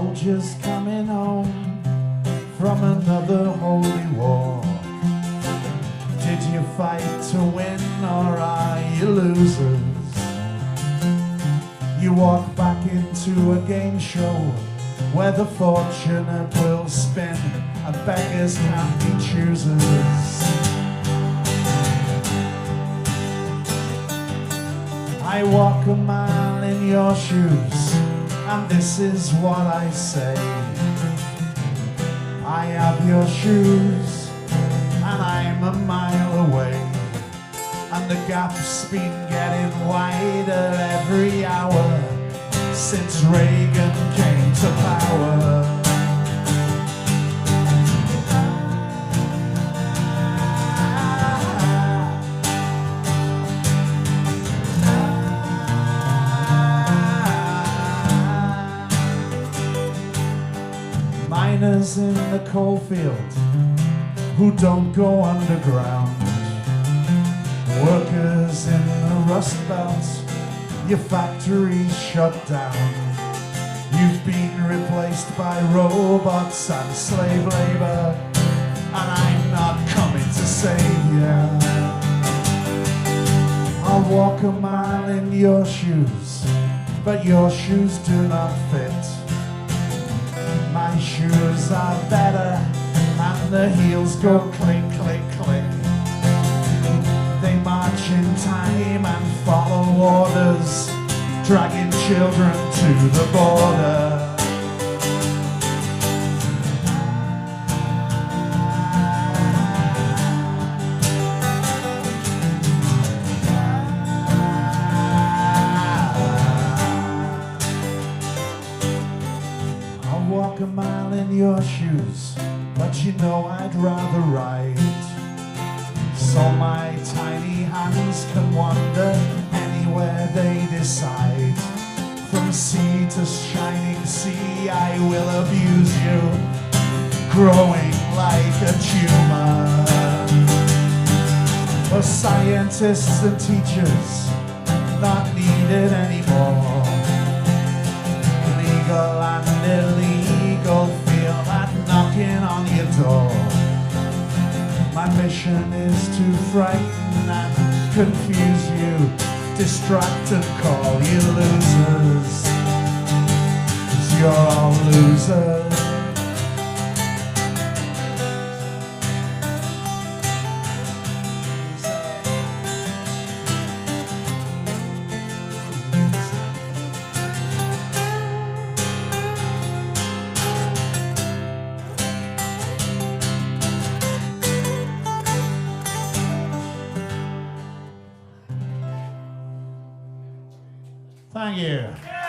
soldiers coming home from another holy war. Did you fight to win or are you losers? You walk back into a game show where the fortunate will spin and beggars can't be choosers. I walk a mile in your shoes, and this is what I say. I have your shoes, and I'm a mile away, and the gap's been getting wider every hour since Reagan came to power. Miners in the coalfield who don't go underground, workers in the rust belt, your factories shut down. You've been replaced by robots and slave labor, and I'm not coming to save you. I'll walk a mile in your shoes, but your shoes do not fit. My shoes are better, and the heels go click, click, click. They march in time and follow orders, dragging children to the border. I'll walk a mile in your shoes, but you know I'd rather ride, so my tiny hands can wander anywhere they decide. From sea to shining sea, I will abuse you, growing like a tumor. For scientists and teachers, not needed anymore. Legal and illegal, feel that knocking on your door. My mission is to frighten and confuse you, distract and call you losers, 'cause you're all losers. Thank you.